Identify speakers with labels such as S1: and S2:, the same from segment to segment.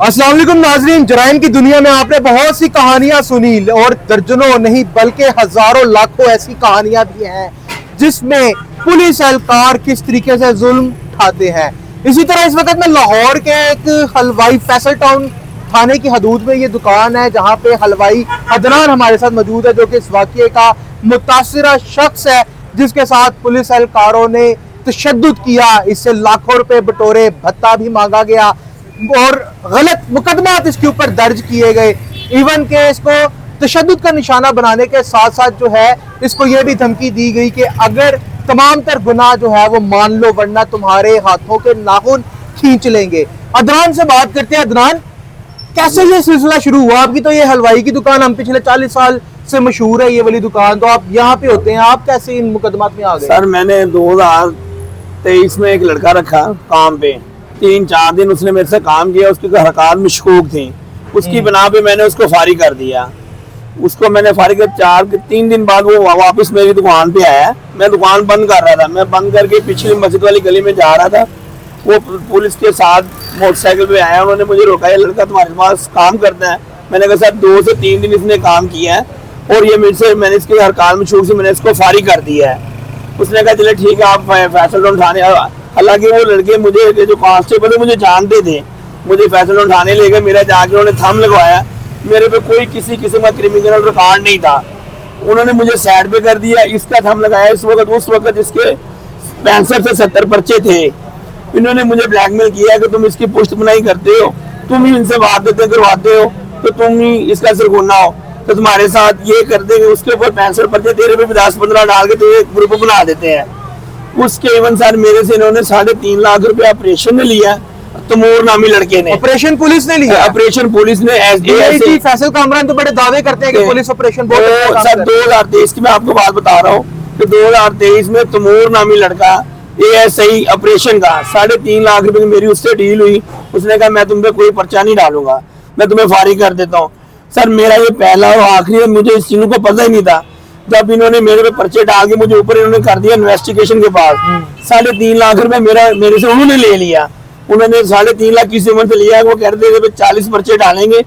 S1: अस्सलाम वालेकुम नाजरीन, जराइम की दुनिया में आपने बहुत सी कहानियां सुनी और दर्जनों नहीं बल्कि हजारों लाखों ऐसी कहानियां भी हैं जिसमें पुलिस एहलकार किस तरीके से जुल्म उठाते हैं। इसी तरह इस वक्त में लाहौर के एक हलवाई फैसल टाउन थाने की हदूद में ये दुकान है जहां पे हलवाई अदनान हमारे साथ मौजूद है, जो कि इस वाक़ये का मुतासिरा शख्स है जिसके साथ पुलिस एहलकारों ने तशद्दुद किया, इससे लाखों रुपए बटोरे, भत्ता भी मांगा गया और गलत मुकदमात इसके ऊपर दर्ज किए गए। इवन के इसको तशद्दुद का निशाना बनाने के साथ साथ जो है इसको ये भी धमकी दी गई कि अगर तमाम तर गुनाह जो है वो मान लो वरना तुम्हारे हाथों के नाखून खींच लेंगे। अदनान से बात करते हैं। अदनान, कैसे ये सिलसिला शुरू हुआ? आपकी तो ये हलवाई की दुकान, हम पिछले 40 साल से मशहूर है ये वाली दुकान, तो आप यहाँ पे होते हैं, आप कैसे इन मुकदमात में आ गए?
S2: सर, मैंने 2023 में एक लड़का रखा काम पे, 3-4 दिन उसने मेरे से काम किया, उसकी हरकत मशकूक थी, उसकी बना पे मैंने उसको फारिग कर दिया। उसको मैंने फारिग कर 3 दिन बाद वो वापस मेरी दुकान पे आया। मैं दुकान बंद कर रहा था, मैं बंद करके पिछली मस्जिद वाली गली में जा रहा था, वो पुलिस के साथ मोटरसाइकिल पे आया, उन्होंने मुझे रोका, ये लड़का तुम्हारे पास काम करता है? मैंने कहा सर 2 से 3 दिन इसने काम किया है और ये मैंने इसके हरकत मशकूक से मैंने इसको फारिग कर दिया है। उसने कहा चले ठीक है, आप फैसल टाउन थाने। हालांकि वो लड़के मुझे जो कांस्टेबल मुझे जानते थे, मुझे फैसल टाउन थाने ले गए, मेरा जाके उन्होंने थंब लगवाया, मेरे पे कोई किसी किस्म का क्रिमिनल रिकॉर्ड नहीं था, उन्होंने मुझे साइड पे कर दिया, इसका थंब लगाया। उस वक्त इसके 65 से 70 पर्चे थे। इन्होंने मुझे ब्लैकमेल किया कि तुम इसकी पुष्ट बनाई करते हो, तुम ही इनसे वादते करवाते हो, तो तुम ही इसका सरगुना हो, तो तुम्हारे साथ ये कर देंगे। उसके ऊपर 65 पर्चे, तेरे पे भी 10-15 डाल के तो एक ग्रुप बना देते हैं। उसके इवन सर मेरे से इन्होंने 3.5 लाख रुपए ऑपरेशन ने लिया, तमूर नामी लड़के ने।
S1: ऑपरेशन पुलिस ने लिया? ऑपरेशन पुलिस ने।
S2: एसडीआई
S1: फैसल कामरान तो बड़े दावे करते हैं कि पुलिस ऑपरेशन बहुत
S2: सर 2023 की मैं आपको बात बता रहा हूँ कि 2023 में तमूर नामी लड़का ASI ऑपरेशन का 3.5 लाख रुपए की मेरी उससे डील हुई। उसने कहा मैं तुम पे कोई पर्चा नहीं डालूंगा, मैं तुम्हें फारिग कर देता हूँ। सर मेरा ये पहला और आखिरी, मुझे इस चीज को पता ही नहीं था। जब इन्होंने मेरे पे पर्चे डाल के मुझे ऊपर इन्होंने कर दिया इन्वेस्टिगेशन के पास, 3.5 लाख रुपए मेरे से उन्होंने ले लिया। उन्होंने 3.5 लाख किसी उम्र से लिया, वो कह रहे थे 40 पर्चे डालेंगे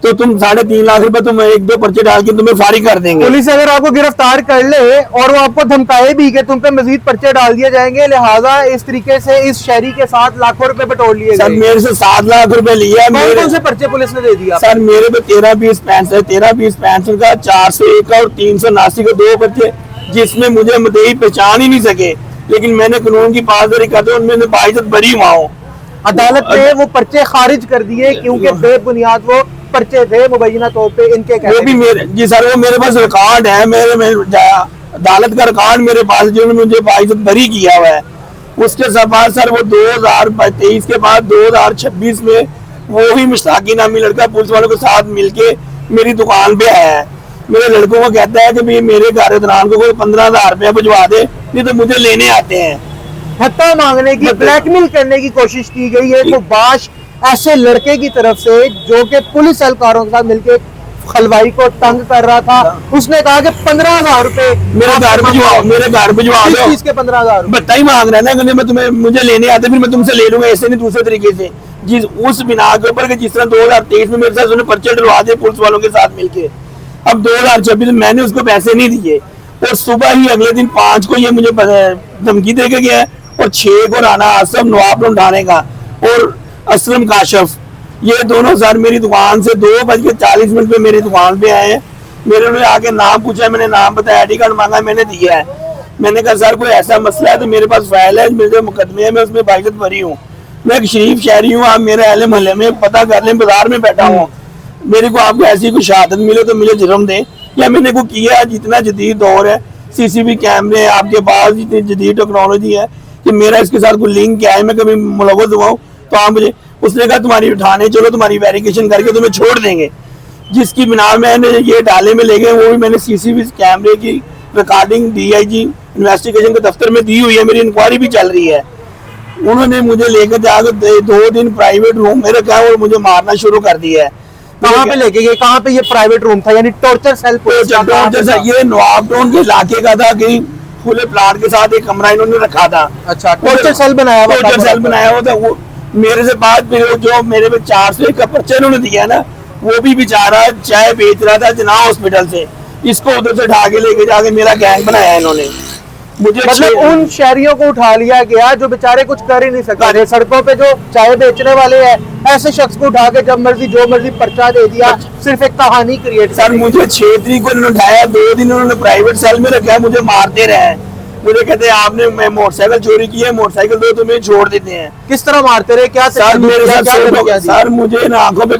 S2: तो तुम 3.5 लाख रुपए तुम 1-2 पर्चे डाल के तुम्हें फारिग कर देंगे।
S1: पुलिस अगर आपको गिरफ्तार कर ले और वो आपको धमकाए भी कि तुम पे मजीद पर्चे डाल दिए जाएंगे, लिहाजा इस तरीके से इस शहरी के साथ लाखों रुपए बटोर लिए
S2: सर मेरे से 7 लाख रुपए लिया।
S1: कौन से पर्चे पुलिस ने दे दिया?
S2: सर मेरे पे 13-20-65 का, 401 का और 379 का 2 पर्चे, जिसमें मुझे मुद्दई पहचान ही नहीं सके, लेकिन मैंने कानून की पासदारी करते उनमें बाइज्जत बरी हुआ हूँ।
S1: अदालत ने वो पर्चे खारिज कर दिए क्योंकि बेबुनियाद वो पर्चे थे मुबैना तौर पे इनके।
S2: वो भी मेरे जी सर, वो मेरे पास रिकॉर्ड है, अदालत का रिकॉर्ड मेरे पास, जिन्होंने मुझे बाइज्जत बरी किया हुआ है। उसके बाद सर वो 2023 के बाद 2026 में वो ही मुश्ताकी नामी लड़का पुलिस वालों के साथ मिलके मेरी दुकान पे आया है। मेरे लड़कों को कहता है कि भाई मेरे घर अदनान को कोई 15,000 रुपया भिजवा दे, नहीं तो मुझे लेने आते हैं।
S1: भत्ता मांगने की, ब्लैकमेल करने की कोशिश की गई है मुबाश ऐसे लड़के की तरफ से जो कि पुलिस एहलकारों के साथ मिलकर हलवाई को तंग कर रहा था। उसने कहा कि 15,000 रुपए
S2: मेरे घर भिजवा दो।
S1: किसके 15,000?
S2: भत्ता ही मांग रहा है ना, मैं तुम्हें मुझे लेने आते फिर मैं तुमसे ले लूंगा, ऐसे नहीं दूसरे तरीके से। जिस उस बिना के ऊपर जिस तरह 2023 में मेरे साथ उसने पर्चे डलवा दिए पुलिस वालों के साथ मिलके, अब 2026 में मैंने उसको पैसे नहीं दिए और सुबह ही अगले दिन 5 को ये मुझे धमकी दे के गया है और 6 को राना आसम नवाब उठाने का और असलम काशफ, ये दोनों सर मेरी दुकान से 2:40 पे मेरी दुकान पे आए हैं। मेरे उन्होंने आके नाम पूछा, मैंने नाम बताया, ID कार्ड मांगा, मैंने दिया है। मैंने कहा सर कोई ऐसा मसला है तो मेरे पास फाइल है, मेरे मुकदमे है, मैं उसमें बाइज्जत बरी हूँ, मैं एक शरीफ शहरी हूँ, आप मेरे अहले मोहल्ले में पता कर लें, बाजार में बैठा हूँ, मेरे को आपको ऐसी कोई शहादत मिले तो मुझे जुर्म दें। या मैंने को किया, जितना जदीद दौर है, CCTV कैमरे आपके पास, जितनी जदीद टेक्नोलॉजी है कि मेरा इसके साथ कोई लिंक क्या है, मैं कभी मुलव्वस हुआ हूँ तो आप मुझे। उसने कहा तुम्हारी उठाने चलो, तुम्हारी वेरिफिकेशन करके तुम्हें छोड़ देंगे, जिसकी बिना मैंने ये डाले में ले गए। वो भी मैंने CCTV कैमरे की रिकॉर्डिंग DIG इन्वेस्टिगेशन के दफ्तर में दी हुई है, मेरी इंक्वायरी भी चल रही है। उन्होंने मुझे लेकर जाकर 2 दिन प्राइवेट रूम में रखा और मुझे मारना शुरू कर दिया है।
S1: कहाँ पे लेके गए? कहाँ पे ये प्राइवेट रूम था, यानी टॉर्चर सेल?
S2: ये नवाब टाउन के इलाके का था, कहीं खुले प्लाट के साथ एक कमरा इन्होंने रखा था।
S1: अच्छा, टॉर्चर सेल बनाया हुआ था।
S2: वो मेरे से बाद फिर जो मेरे पे 401 का पर्चा इन्होंने दिया ना, वो भी बेचारा चाय बेच रहा था जना हॉस्पिटल से, इसको उधर से उठा के लेके जाके मेरा गैंग बनाया इन्होंने। मुझे
S1: मतलब उन शहरियों को उठा लिया गया जो बेचारे कुछ कर ही नहीं सकते, सड़कों पे जो चाय बेचने वाले हैं, ऐसे शख्स को उठा के जब मर्जी जो मर्जी पर्चा दे दिया, सिर्फ एक कहानी क्रिएट।
S2: सर मुझे 6 तरीक को इन्होंने उठाया, 2 दिन उन्होंने प्राइवेट सेल में रखा, मुझे मारते रहे। मुझे कहते हैं आपने मैं मोटरसाइकिल चोरी की है, मोटरसाइकिल दो तुम्हें छोड़ देते हैं।
S1: किस तरह मारते रहे? क्या
S2: सर मेरे साथ सर मुझे ना आंखों पे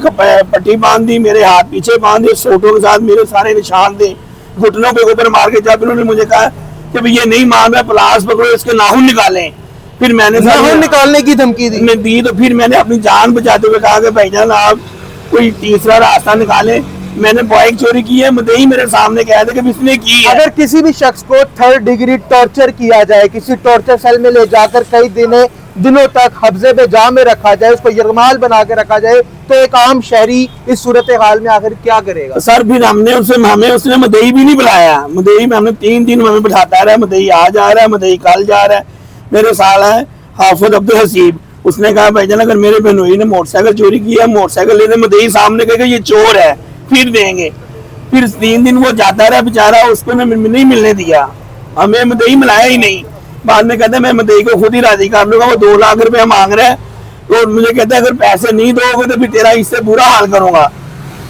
S2: पट्टी बांध दी, मेरे हाथ पीछे बांध दी, सोटों के साथ मेरे सारे निशान थे, घुटनों पे ऊपर मार के। जब इन्होंने मुझे कहा कि भैया नहीं मार रहा, प्लास पकड़ो, इसके नाखून निकालें, फिर मैंने
S1: नाखून निकालने की धमकी दी।
S2: तो फिर मैंने अपनी जान बचाते हुए कहा कि भाईजान आप कोई तीसरा रास्ता निकालें, मैंने बाइक चोरी की है, मुद्दई मेरे सामने कह दे कि इसने की है।
S1: अगर किसी भी शख्स को 3rd डिग्री टॉर्चर किया जाए, किसी टॉर्चर सेल में ले जाकर कई दिनों तक हब्से पे जा में रखा जाए, उसको यरमाल बना के रखा जाए, तो एक आम शहरी इस सूरत हाल में आखिर क्या करेगा?
S2: सर फिर हमें उसने मुद्दई भी नहीं बुलाया, मुद्दई में हमने 3 दिन हमें बिठाता रहा, मुद्दई आज आ रहा है, मुद्दई कल जा रहा है। मेरे साल है हाफिज अब्दुल हसीब, उसने कहा भाईजान अगर मेरे बहनोई ने मोटरसाइकिल चोरी की है, मोटरसाइकिल लेने, मुद्दई सामने कहेगा ये चोर है, फिर देंगे। फिर 3 दिन वो जाता रहा बेचारा, उसको नहीं मिलने दिया, हमें मुद्दई मिलाया ही नहीं। बाद में कहते हैं मैं मुद्दई को खुद ही राजी कर लूंगा, वो 2 लाख रुपया मांग रहा है, तो मुझे कहता है अगर पैसे नहीं दोगे तो फिर तेरा इससे बुरा हाल करूंगा।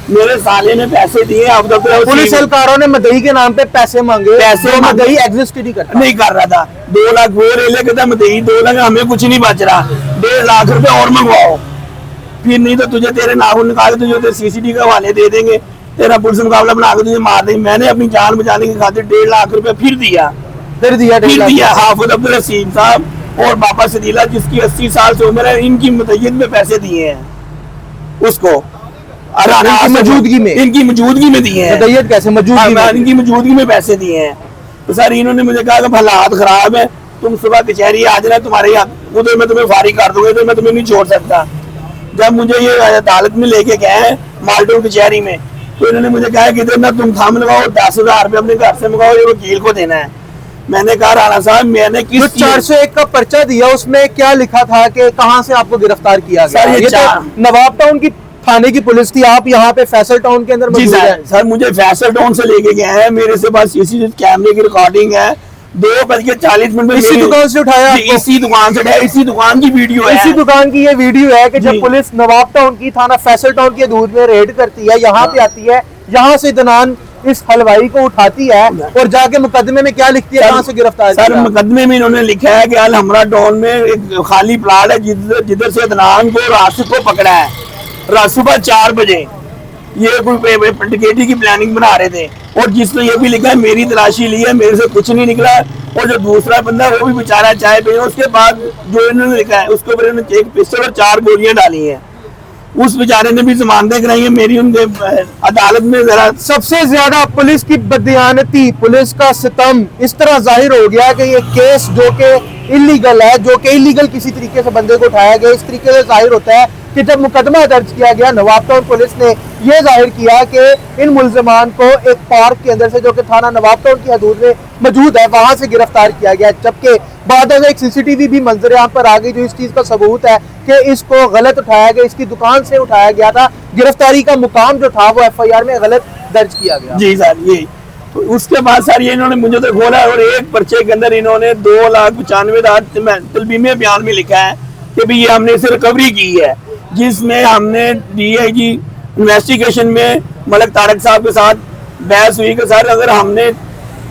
S2: मेरे साले ने पैसे दिए, अब तक
S1: पुलिस एहलकारों ने मुद्दई के नाम पे पैसे मांगे,
S2: पैसे
S1: मुद्दई एग्जिस्ट नहीं
S2: कर रहा था। 2 लाख वो ले लेके मुद्दई 2 लाख, हमें कुछ नहीं बच रहा, 1.5 लाख रुपया और मंगवाओ, फिर नहीं तो तुझे तेरे नाखून निकाल के तुझे CCTV के हवाले दे देंगे, तेरा पुलिस मुकाबला बना के तुझे मार देंगे। मैंने अपनी जान बचाने की खातिर 1.5 लाख रुपया फिर दिया हाफिज अब्दुल हसीब साहब और बाबा सदीला, जिसकी 80 साल से उम्र है, इनकी मुतय्यद में पैसे दिए हैं उसको,
S1: मौजूदगी
S2: में दिए हैं।
S1: मुतय्यद कैसे?
S2: इनकी मौजूदगी में पैसे दिए हैं। तो सर इन्होंने मुझे कहा कि हालात खराब है, तुम सुबह कचहरी आ जाना, तुम्हारे उधर मैं तुम्हें फारिग कर दूंगा, तो मैं तुम्हें नहीं छोड़ सकता। जब मुझे ये अदालत में लेके गए हैं मालटोन कचहरी में, तो इन्होंने मुझे कहा कि इधर ना तुम थम लगाओ, 10,000 रुपये अपने घर से मंगाओ, ये वकील को देना है। मैंने कहा राणा साहब मैंने किस
S1: 401 का पर्चा दिया, उसमें क्या लिखा था कि कहां से आपको गिरफ्तार किया गया?
S2: सर ये
S1: तो नवाब टाउन की थाने की पुलिस थी, आप यहाँ पे फैसल टाउन के अंदर मौजूद हैं।
S2: सर मुझे फैसल टाउन से लेके गए हैं, मेरे से पास CCTV कैमरे की रिकॉर्डिंग है, 2:40 में
S1: इसी दुकान से उठाया,
S2: इसी दुकान से उठाया, इसी दुकान की वीडियो है,
S1: इसी दुकान की ये वीडियो है कि जब पुलिस नवाब टाउन की थाना फैसल टाउन की हदूद में रेड करती है, यहाँ पे आती है, यहाँ से दनान इस हलवाई को उठाती है और जाके मुकदमे में क्या लिखती है, कहाँ से गिरफ्तार?
S2: सर मुकदमे में इन्होंने लिखा है कि अल हमरा टाउन में एक खाली प्लाट है जिधर से दनान को राशिद को पकड़ा है, सुबह 4 बजे ये कोई टिकेटी की प्लानिंग बना रहे थे, और जिसने ये भी लिखा है मेरी तलाशी ली है, मेरे से कुछ नहीं निकला, और जो दूसरा बंदा वो भी बेचारा चाय पे। उसके बाद जो इन्होंने लिखा है उसके ऊपर इन्होंने एक पिस्टल और 4 गोलियां डाली हैं, उस बेचारे ने भी जमानतें कराई है मेरी उनके अदालत में। जरा
S1: सबसे ज्यादा पुलिस की बददियानती, पुलिस का सितम इस तरह जाहिर हो गया कि ये केस जो कि इलीगल है, जो कि इलीगल किसी तरीके से बंदे को उठाया गया, इस तरीके से जाहिर होता है कि जब मुकदमा दर्ज किया गया, नवाब टाउन पुलिस ने यह जाहिर किया कि इन मुल्जिमान को एक पार्क के अंदर से, जो कि थाना नवाब टाउन की हदूद में मौजूद है, वहां से गिरफ्तार किया गया। जबकि बाद में एक CCTV भी मंजर आम पर आ गई जो इस चीज का सबूत है कि इसको गलत उठाया गया, इसकी दुकान से उठाया गया था, गिरफ्तारी का मुकाम जो था वो FIR में गलत दर्ज किया गया।
S2: जी सर, ये तो उसके बाद सर ये इन्होंने मुझे तो खोला, और एक पर्चे के अंदर इन्होंने 2,95,000 तलबीमे बयान में लिखा है कि भाई ये हमने इसे रिकवरी की है, जिसमें हमने DIG इन्वेस्टिगेशन में मलक तारक साहब के साथ बहस हुई कि सर अगर हमने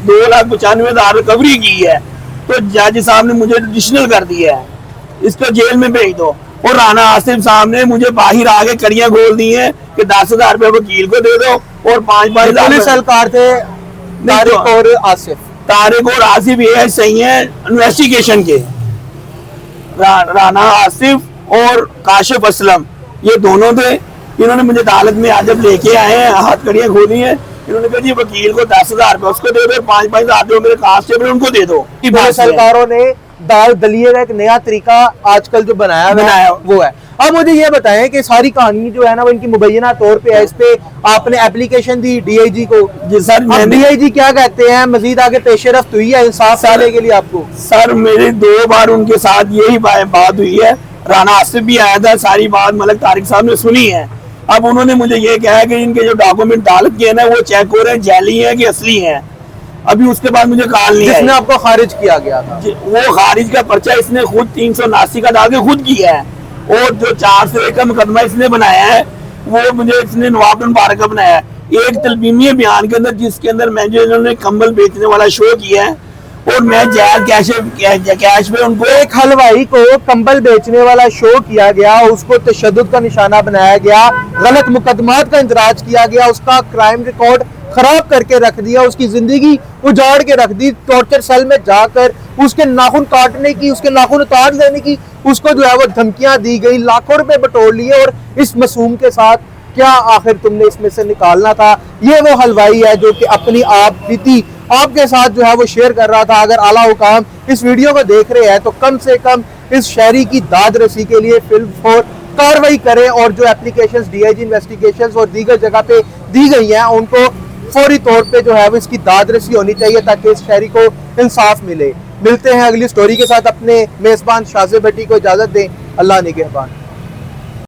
S2: 2,95,000 रिकवरी की है तो जज साहब ने मुझे एडिशनल कर दिया है, इसको जेल में भेज दो। और राणा आसिफ साहब ने मुझे बाहर आके कड़ियां खोल दी हैं कि 10,000 रुपये वकील को दे दो, और 5-5
S1: पुलिस एहलकार थे तारिक और आसिफ ये सही है इन्वेस्टिगेशन के,
S2: राणा आसिफ और काशिफ असलम ये दोनों थे। इन्होंने मुझे अदालत में आज जब लेके आए हैं, हाथ कड़ियां खोली हैं, इन्होंने कहा जी वकील को 10,000 रुपये उसको दे दो, 5-5 हज़ार दो मेरे कांस्टेबल उनको दे दो।
S1: सरकारों ने दाल दलिए का एक नया तरीका आजकल जो बनाया वो है। अब मुझे ये बताएं कि सारी कहानी जो है ना वो इनकी मुबैना तौर पे है, इस पे आपने एप्लीकेशन दी DIG को।
S2: जी सर,
S1: DIG क्या कहते हैं, मजीद आगे पेशरफ्त हुई है इंसाफ पाने के लिए आपको?
S2: सर मेरी 2 बार उनके साथ यही बात हुई है राना आसिफ भी आया था, सारी बात मलक तारिक साहब ने सुनी है। अब उन्होंने मुझे ये कहा कि इनके जो डॉक्यूमेंट डाल के है ना वो चेक हो रहे हैं जाली है कि असली है। अभी उसके बाद मुझे कॉल नहीं
S1: जिसने
S2: आई।
S1: आपको खारिज किया गया था,
S2: वो खारिज का पर्चा इसने खुद 379 का डाल के खुद किया है, और जो 401 का मुकदमा इसने बनाया है वो मुझे इसने नवाब मुबारक का बनाया है। एक तलबीमी बयान के अंदर जिसके अंदर मैं जो इन्होंने कंबल बेचने वाला शो किया है और मैं जायज कैश पे उनको
S1: एक हलवाई को कंबल बेचने वाला शो किया गया, उसको तशद्दुद का निशाना बनाया गया, गलत मुकदमात का इंदराज किया गया, उसका क्राइम रिकॉर्ड खराब करके रख दिया, उसकी जिंदगी उजाड़ के रख दी, टॉर्चर सेल में जाकर उसके नाखून काटने की, उसके नाखून उतार देने की उसको जो है वो धमकियां दी गई, लाखों रुपए बटोर लिए। और इस मासूम के साथ क्या आखिर तुमने इसमें से निकालना था? ये वो हलवाई है जो कि अपनी आप बीती आपके साथ जो है वो शेयर कर रहा था। अगर आला हुकाम इस वीडियो को देख रहे हैं तो कम से कम इस शहरी की दाद रसी के लिए फिल्म 4 कार्रवाई करें, और जो एप्लीकेशंस डीआईजी इन्वेस्टिगेशंस और दीगर जगह पे दी गई हैं उनको फौरी तौर पे जो है वो इसकी दाद रसी होनी चाहिए ताकि इस शहरी को इंसाफ मिले। मिलते हैं अगली स्टोरी के साथ। अपने मेजबान शाज़े भट्टी को इजाजत दें। अल्लाह निगहबान।